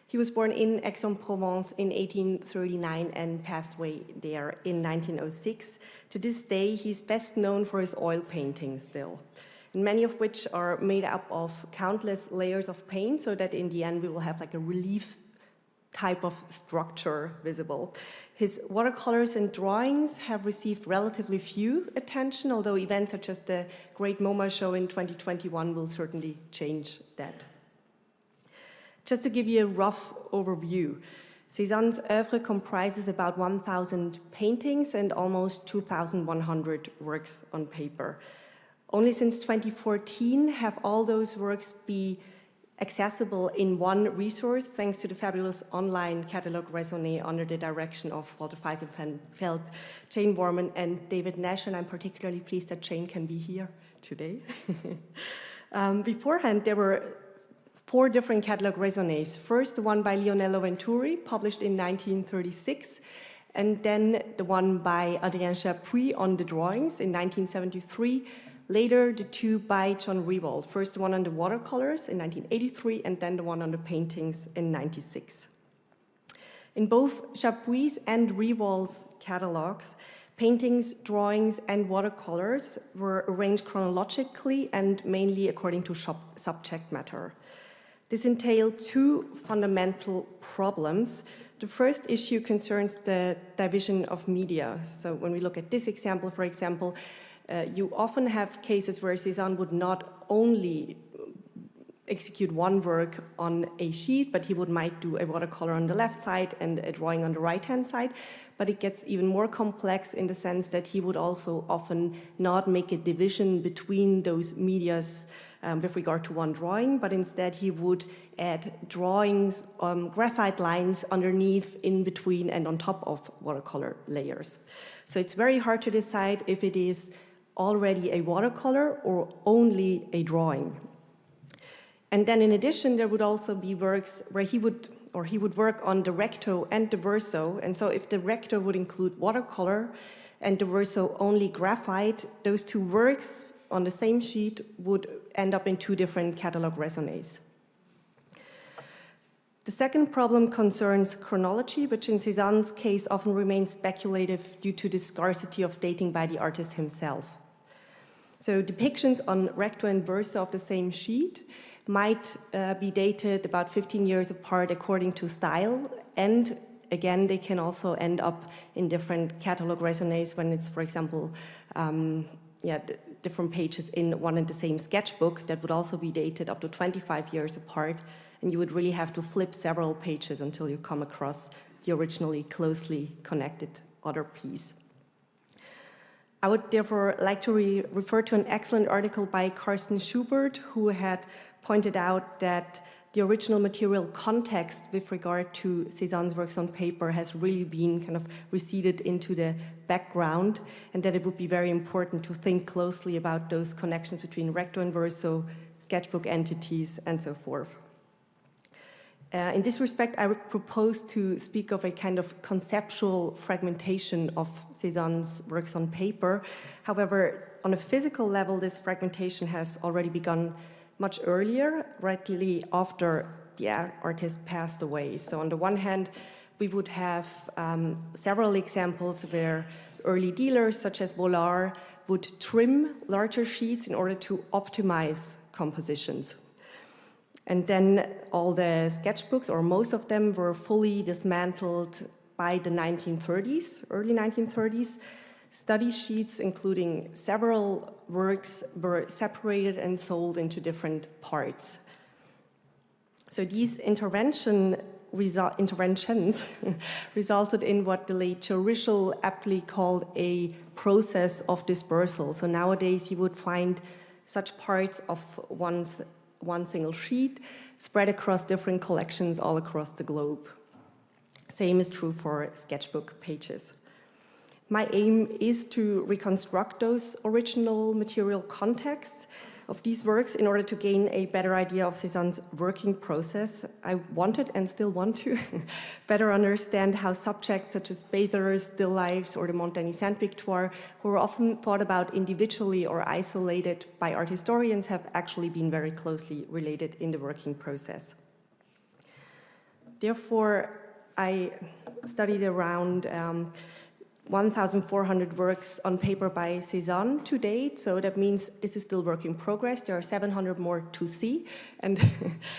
[SPEAKER 3] He was born in Aix-en-Provence in 1839 and passed away there in 1906. To this day, he's best known for his oil paintings still, and many of which are made up of countless layers of paint, so that in the end we will have like a relief type of structure visible. His watercolors and drawings have received relatively few attention, although events such as the Great MoMA show in 2021 will certainly change that. Just to give you a rough overview, Cézanne's oeuvre comprises about 1,000 paintings and almost 2,100 works on paper. Only since 2014 have all those works been accessible in one resource, thanks to the fabulous online catalogue raisonné under the direction of Walter Falkenfeld, Jane Warman, and David Nash, and I'm particularly pleased that Jane can be here today. Beforehand, there were 4 different catalogue raisonnés. First, the one by Lionello Venturi, published in 1936, and then the one by Adrien Chapuis on the drawings in 1973, later, the 2 by John Rewald, first the one on the watercolors in 1983, and then the one on the paintings in 1996. In both Chapuis' and Rewald's catalogues, paintings, drawings, and watercolors were arranged chronologically and mainly according to subject matter. This entailed 2 fundamental problems. The first issue concerns the division of media. So when we look at this example, for example, you often have cases where Cézanne would not only execute one work on a sheet, but he might do a watercolor on the left side and a drawing on the right-hand side. But it gets even more complex in the sense that he would also often not make a division between those medias with regard to one drawing, but instead he would add drawings, graphite lines underneath, in between, and on top of watercolor layers. So it's very hard to decide if it is already a watercolor or only a drawing. And then in addition, there would also be works where he would work on the recto and the verso. And so if the recto would include watercolor and the verso only graphite, those 2 works on the same sheet would end up in 2 different catalogue raisonnés. The second problem concerns chronology, which in Cézanne's case often remains speculative due to the scarcity of dating by the artist himself. So depictions on recto and verso of the same sheet might be dated about 15 years apart according to style, and again, they can also end up in different catalogue raisonnés when it's, for example, different pages in one and the same sketchbook that would also be dated up to 25 years apart, and you would really have to flip several pages until you come across the originally closely connected other piece. I would therefore like to refer to an excellent article by Carsten Schubert, who had pointed out that the original material context with regard to Cézanne's works on paper has really been kind of receded into the background, and that it would be very important to think closely about those connections between recto and verso, sketchbook entities, and so forth. In this respect, I would propose to speak of a kind of conceptual fragmentation of Cézanne's works on paper. However, on a physical level, this fragmentation has already begun much earlier, rightly after the artist passed away. So on the one hand, we would have several examples where early dealers, such as Vollard, would trim larger sheets in order to optimize compositions. And then all the sketchbooks, or most of them, were fully dismantled by the 1930s, early 1930s. Study sheets, including several works, were separated and sold into different parts. So these interventions resulted in what the late Ritschl aptly called a process of dispersal. So nowadays you would find such parts of one single sheet spread across different collections all across the globe. Same is true for sketchbook pages. My aim is to reconstruct those original material contexts of these works in order to gain a better idea of Cézanne's working process. I wanted and still want to better understand how subjects such as bathers, still lifes, or the Montagny Saint-Victoire, who are often thought about individually or isolated by art historians, have actually been very closely related in the working process. Therefore, I studied around 1,400 works on paper by Cézanne to date, so that means this is still work in progress. There are 700 more to see, and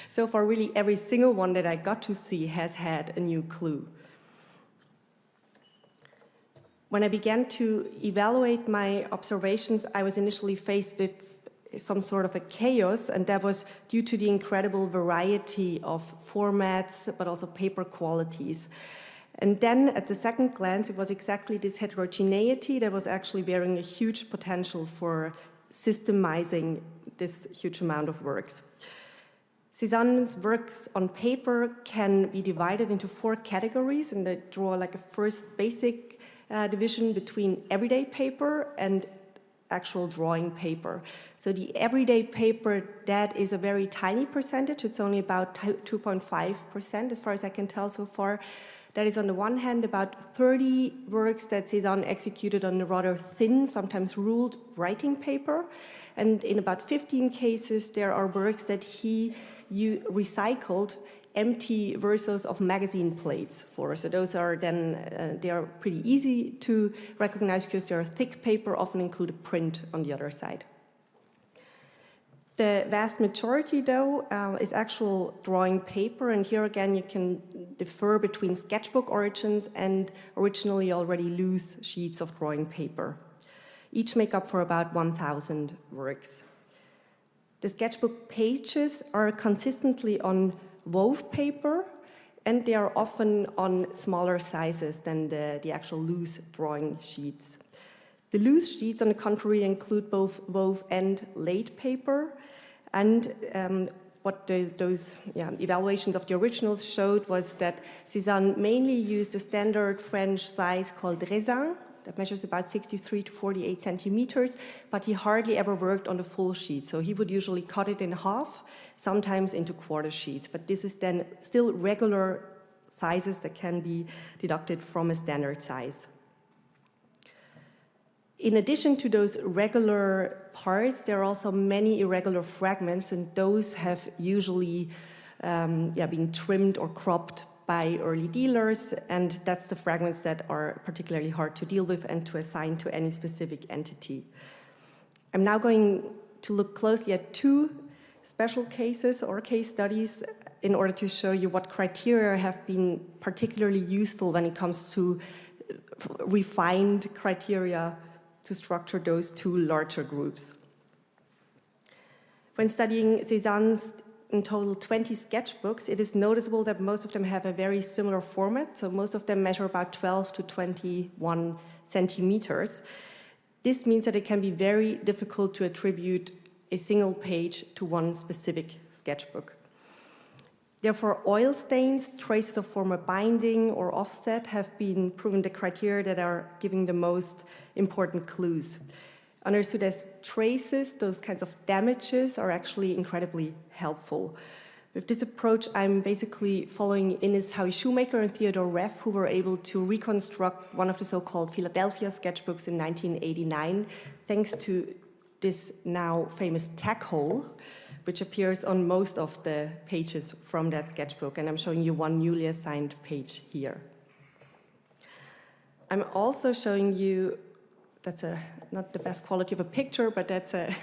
[SPEAKER 3] so far really every single one that I got to see has had a new clue. When I began to evaluate my observations, I was initially faced with some sort of a chaos, and that was due to the incredible variety of formats, but also paper qualities. And then at the second glance, it was exactly this heterogeneity that was actually bearing a huge potential for systemizing this huge amount of works. Cézanne's works on paper can be divided into 4 categories, and I draw like a first basic division between everyday paper and actual drawing paper. So the everyday paper, that is a very tiny percentage. It's only about 2.5% as far as I can tell so far. That is on the one hand about 30 works that Cézanne executed on a rather thin, sometimes ruled writing paper. And in about 15 cases, there are works that he recycled empty versos of magazine plates for. So those are then, they are pretty easy to recognize because they are thick paper, often include a print on the other side. The vast majority, though, is actual drawing paper, and here again you can differ between sketchbook origins and originally already loose sheets of drawing paper. Each make up for about 1,000 works. The sketchbook pages are consistently on wove paper, and they are often on smaller sizes than the actual loose drawing sheets. The loose sheets, on the contrary, include both wove and laid paper, and what those evaluations of the originals showed was that Cézanne mainly used a standard French size called raisin, that measures about 63 to 48 centimeters, but he hardly ever worked on the full sheet. So he would usually cut it in half, sometimes into quarter sheets, but this is then still regular sizes that can be deducted from a standard size. In addition to those regular parts, there are also many irregular fragments, and those have usually been trimmed or cropped by early dealers, and that's the fragments that are particularly hard to deal with and to assign to any specific entity. I'm now going to look closely at 2 special cases or case studies in order to show you what criteria have been particularly useful when it comes to refined criteria to structure those 2 larger groups. When studying Cézanne's in total 20 sketchbooks, it is noticeable that most of them have a very similar format, so most of them measure about 12 to 21 centimeters. This means that it can be very difficult to attribute a single page to one specific sketchbook. Therefore, oil stains, traces of former binding or offset have been proven the criteria that are giving the most important clues. Understood as traces, those kinds of damages are actually incredibly helpful. With this approach, I'm basically following Ines Howie Shoemaker and Theodore Reff, who were able to reconstruct one of the so-called Philadelphia sketchbooks in 1989, thanks to this now famous tag hole, which appears on most of the pages from that sketchbook. And I'm showing you one newly assigned page here. I'm also showing you, that's not the best quality of a picture, but that's a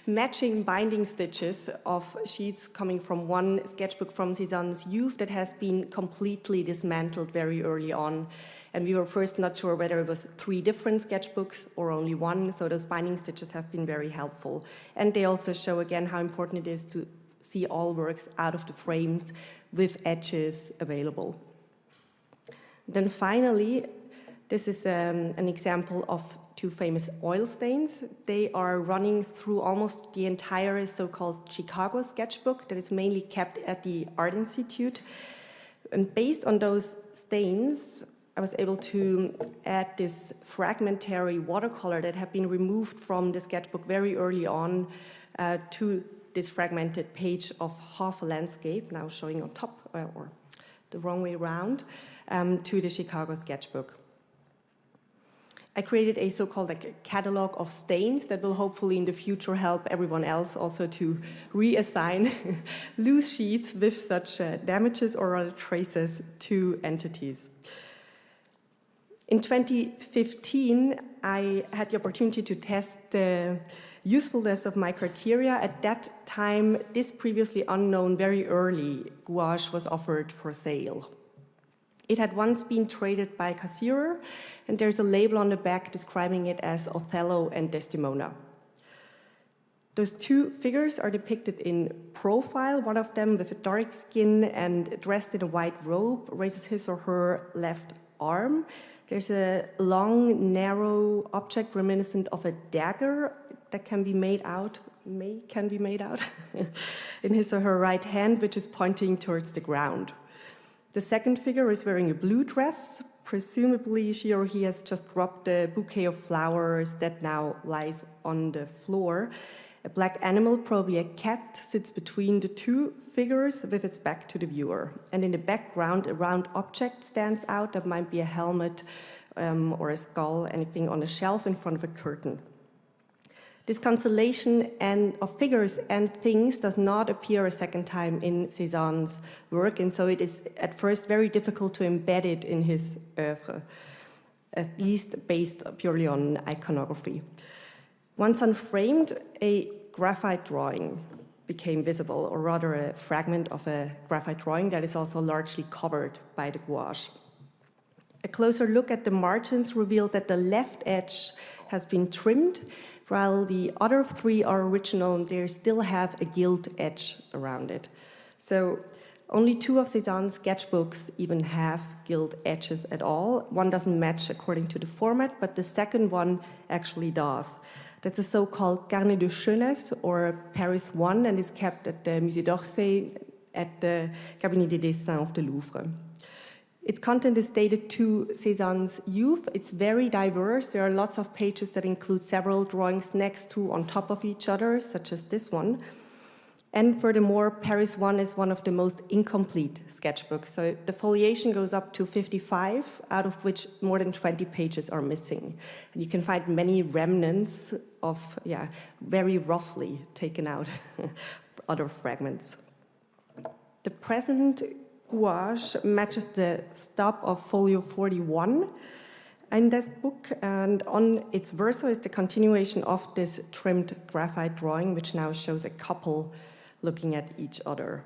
[SPEAKER 3] matching binding stitches of sheets coming from one sketchbook from Cézanne's youth that has been completely dismantled very early on. And we were first not sure whether it was 3 different sketchbooks or only one, so those binding stitches have been very helpful. And they also show again how important it is to see all works out of the frames with edges available. Then finally, this is an example of 2 famous oil stains. They are running through almost the entire so-called Chicago sketchbook that is mainly kept at the Art Institute. And based on those stains, I was able to add this fragmentary watercolor that had been removed from the sketchbook very early on to this fragmented page of half a landscape, now showing on top, or the wrong way around, to the Chicago sketchbook. I created a so-called catalog of stains that will hopefully in the future help everyone else also to reassign loose sheets with such damages or other traces to entities. In 2015, I had the opportunity to test the usefulness of my criteria. At that time, this previously unknown, very early gouache was offered for sale. It had once been traded by Curator, and there's a label on the back describing it as Othello and Desdemona. Those 2 figures are depicted in profile. One of them with a dark skin and dressed in a white robe raises his or her left arm. There's a long, narrow object reminiscent of a dagger that can be made out in his or her right hand, which is pointing towards the ground. The second figure is wearing a blue dress. Presumably, she or he has just dropped a bouquet of flowers that now lies on the floor. A black animal, probably a cat, sits between the 2 figures with its back to the viewer. And in the background, a round object stands out. That might be a helmet or a skull, anything on a shelf in front of a curtain. This constellation of figures and things does not appear a second time in Cézanne's work, and so it is at first very difficult to embed it in his oeuvre, at least based purely on iconography. Once unframed, a graphite drawing became visible, or rather a fragment of a graphite drawing that is also largely covered by the gouache. A closer look at the margins revealed that the left edge has been trimmed, while the other 3 are original and they still have a gilt edge around it. So only 2 of Cézanne's sketchbooks even have gilt edges at all. One doesn't match according to the format, but the second one actually does. That's a so-called Carnet de Jeunesse, or Paris 1, and is kept at the Musée d'Orsay at the Cabinet des Dessins of the Louvre. Its content is dated to Cézanne's youth. It's very diverse. There are lots of pages that include several drawings next to, on top of each other, such as this one. And furthermore, Paris 1 is one of the most incomplete sketchbooks. So the foliation goes up to 55, out of which more than 20 pages are missing. And you can find many remnants of, very roughly taken out other fragments. The present gouache matches the stop of folio 41 in this book, and on its verso is the continuation of this trimmed graphite drawing, which now shows a couple looking at each other.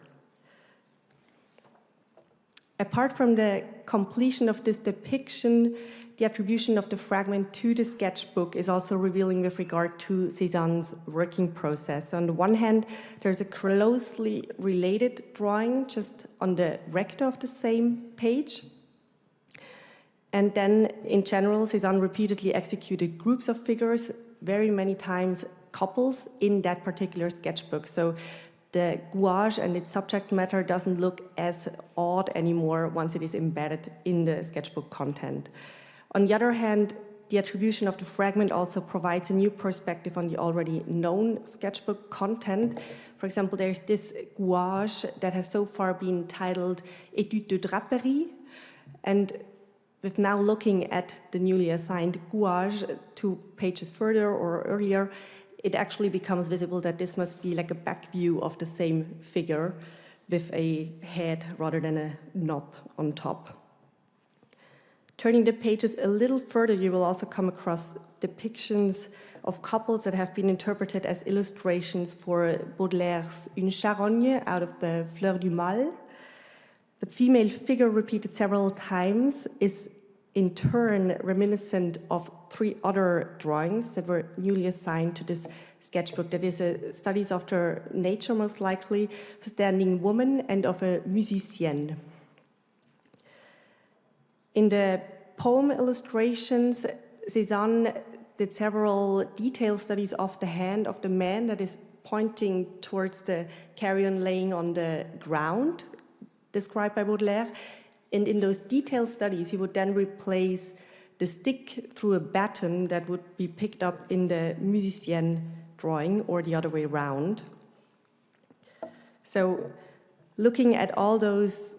[SPEAKER 3] Apart from the completion of this depiction, the attribution of the fragment to the sketchbook is also revealing with regard to Cézanne's working process. On the one hand, there's a closely related drawing just on the recto of the same page. And then, in general, Cézanne repeatedly executed groups of figures, very many times couples, in that particular sketchbook. So the gouache and its subject matter doesn't look as odd anymore once it is embedded in the sketchbook content. On the other hand, the attribution of the fragment also provides a new perspective on the already known sketchbook content. For example, there's this gouache that has so far been titled Étude de draperie, and with now looking at the newly assigned gouache 2 pages further or earlier, it actually becomes visible that this must be like a back view of the same figure with a head rather than a knot on top. Turning the pages a little further, you will also come across depictions of couples that have been interpreted as illustrations for Baudelaire's Une charogne out of the Fleurs du Mal. The female figure, repeated several times, is in turn reminiscent of 3 other drawings that were newly assigned to this sketchbook. That is studies of the nature, most likely, a standing woman and of a musicienne. In the poem illustrations, Cézanne did several detailed studies of the hand of the man that is pointing towards the carrion laying on the ground, described by Baudelaire. And in those detailed studies, he would then replace the stick through a baton that would be picked up in the musicienne drawing, or the other way around. So looking at all those,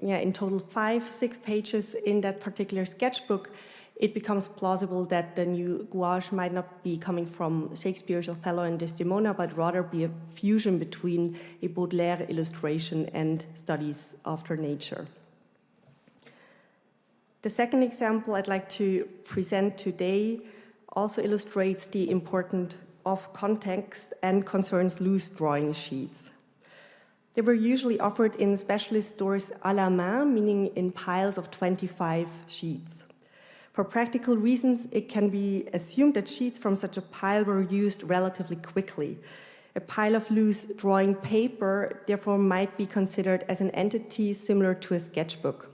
[SPEAKER 3] in total 5-6 pages in that particular sketchbook, it becomes plausible that the new gouache might not be coming from Shakespeare's Othello and Desdemona, but rather be a fusion between a Baudelaire illustration and studies after nature. The second example I'd like to present today also illustrates the importance of context and concerns loose drawing sheets. They were usually offered in specialist stores à la main, meaning in piles of 25 sheets. For practical reasons, it can be assumed that sheets from such a pile were used relatively quickly. A pile of loose drawing paper, therefore, might be considered as an entity similar to a sketchbook.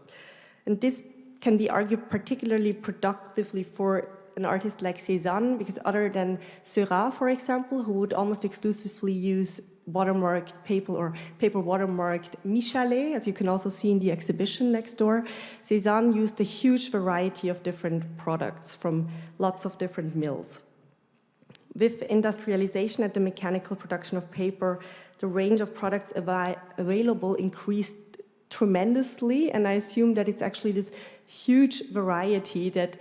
[SPEAKER 3] And this can be argued particularly productively for an artist like Cézanne, because other than Seurat, for example, who would almost exclusively use watermarked paper or paper watermarked Michalet, as you can also see in the exhibition next door, Cézanne used a huge variety of different products from lots of different mills. With industrialization and the mechanical production of paper, the range of products available increased tremendously, and I assume that it's actually this huge variety that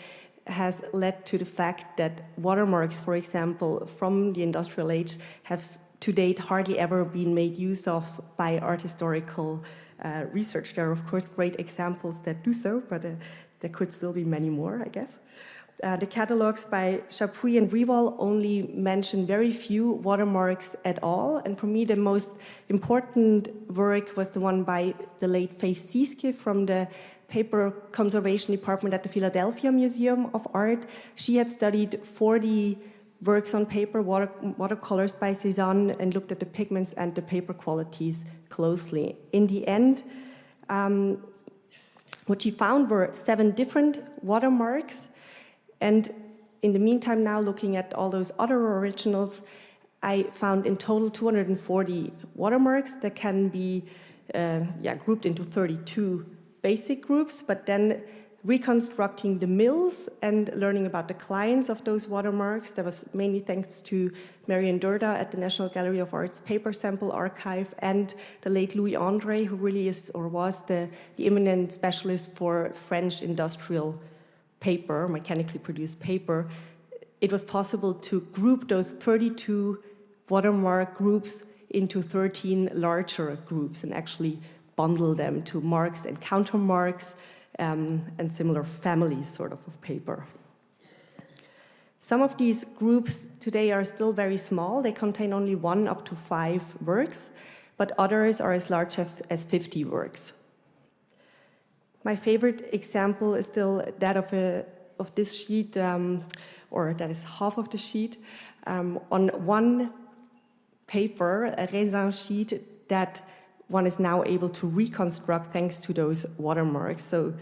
[SPEAKER 3] has led to the fact that watermarks, for example, from the industrial age have to date hardly ever been made use of by art historical research. There are, of course, great examples that do so, but there could still be many more, I guess. The catalogues by Chapuis and Riewol only mention very few watermarks at all, and for me the most important work was the one by the late Faith Sieske from the paper conservation department at the Philadelphia Museum of Art. She had studied 40 works on paper, watercolors by Cézanne, and looked at the pigments and the paper qualities closely. In the end, what she found were 7 different watermarks, and in the meantime, now looking at all those other originals, I found in total 240 watermarks that can be grouped into 32 basic groups, but then reconstructing the mills and learning about the clients of those watermarks. That was mainly thanks to Marion Durda at the National Gallery of Art's Paper Sample Archive and the late Louis André, who really is or was the eminent specialist for French industrial paper, mechanically produced paper. It was possible to group those 32 watermark groups into 13 larger groups and actually bundle them to marks and countermarks and similar families sort of paper. Some of these groups today are still very small. They contain only 1 up to 5 works, but others are as large as 50 works. My favorite example is still that of this sheet, or that is half of the sheet, on one paper, a raisin sheet, that one is now able to reconstruct thanks to those watermarks. So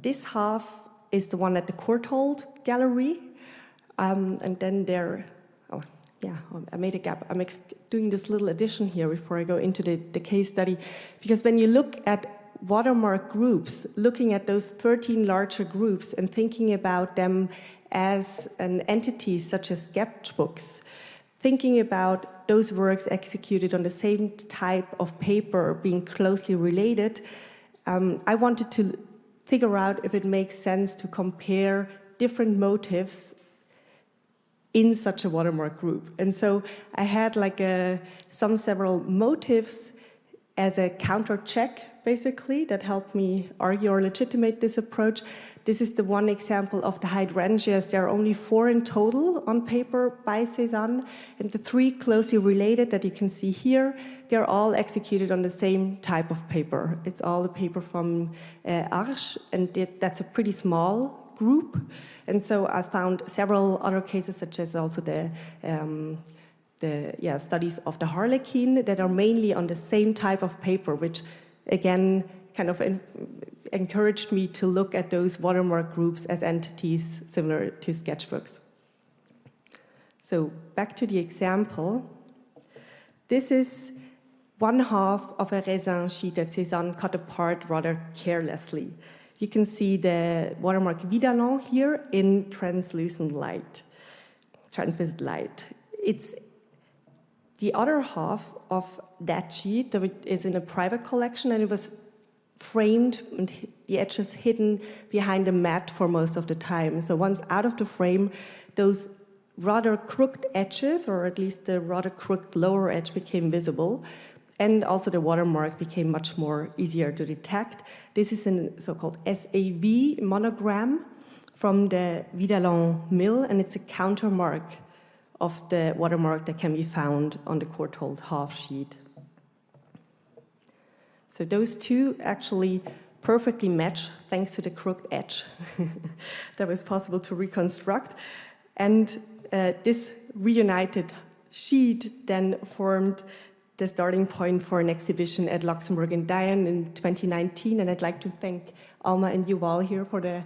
[SPEAKER 3] this half is the one at the Courtauld Gallery, and then there, I made a gap. I'm doing this little addition here before I go into the case study, because when you look at watermark groups, looking at those 13 larger groups and thinking about them as an entity such as sketchbooks, thinking about those works executed on the same type of paper being closely related, I wanted to figure out if it makes sense to compare different motifs in such a watermark group. And so I had like several motifs as a counter check, basically, that helped me argue or legitimate this approach. This is the one example of the hydrangeas. There are only 4 in total on paper by Cézanne, and the 3 closely related that you can see here, they're all executed on the same type of paper. It's all the paper from Arches, and that's a pretty small group. And so I found several other cases, such as also the studies of the harlequin that are mainly on the same type of paper, which again kind of encouraged me to look at those watermark groups as entities similar to sketchbooks. So back to the example. This is 1/2 of a raisin sheet that Cézanne cut apart rather carelessly. You can see the watermark Vidalon here in translucent light, translucent light. It's the other half of that sheet that is in a private collection, and it was framed and the edges hidden behind a mat for most of the time. So once out of the frame, those rather crooked edges, or at least the rather crooked lower edge, became visible, and also the watermark became much more easier to detect. This is a so-called SAV monogram from the Vidalon mill, and it's a countermark of the watermark that can be found on the Courtauld half sheet. So those two actually perfectly match thanks to the crooked edge that was possible to reconstruct. And this reunited sheet then formed the starting point for an exhibition at Luxembourg and Diane in 2019. And I'd like to thank Alma and Yuval here for the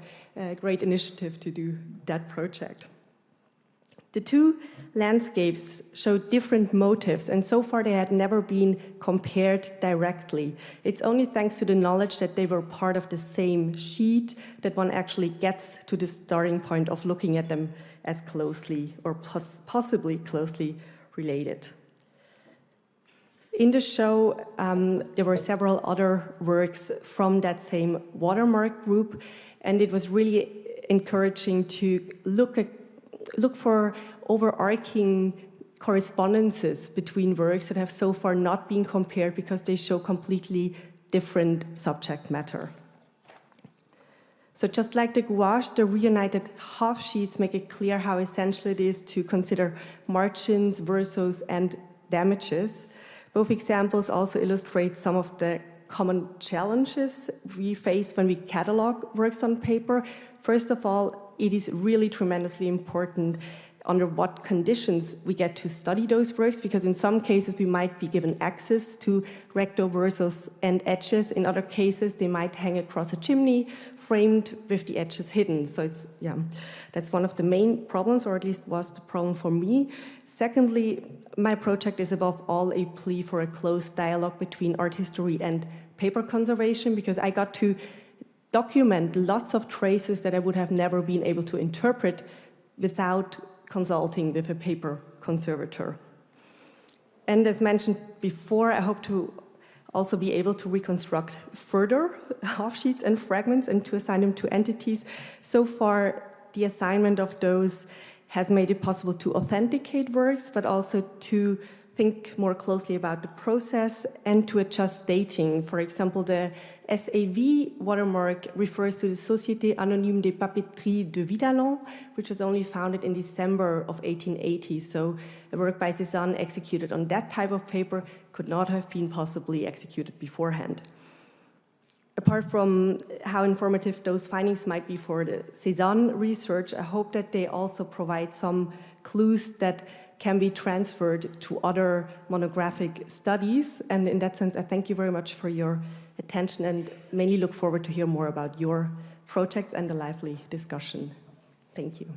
[SPEAKER 3] great initiative to do that project. The 2 landscapes show different motifs, and so far they had never been compared directly. It's only thanks to the knowledge that they were part of the same sheet that one actually gets to the starting point of looking at them as closely or possibly closely related. In the show, there were several other works from that same watermark group, and it was really encouraging to look for overarching correspondences between works that have so far not been compared because they show completely different subject matter. So just like the gouache, the reunited half sheets make it clear how essential it is to consider margins, versos, and damages. Both examples also illustrate some of the common challenges we face when we catalog works on paper. First of all, it is really tremendously important under what conditions we get to study those works, because in some cases we might be given access to recto, versos, and edges. In other cases, they might hang across a chimney, framed with the edges hidden. So that's one of the main problems, or at least was the problem for me. Secondly, my project is above all a plea for a close dialogue between art history and paper conservation, because I got to document lots of traces that I would have never been able to interpret without consulting with a paper conservator. And as mentioned before, I hope to also be able to reconstruct further half-sheets and fragments and to assign them to entities. So far, the assignment of those has made it possible to authenticate works, but also to think more closely about the process and to adjust dating. For example, the SAV watermark refers to the Société Anonyme des Papeteries de Vidalon, which was only founded in December of 1880. So a work by Cézanne executed on that type of paper could not have been possibly executed beforehand. Apart from how informative those findings might be for the Cézanne research, I hope that they also provide some clues that can be transferred to other monographic studies. And in that sense, I thank you very much for your attention and mainly look forward to hear more about your projects and the lively discussion. Thank you.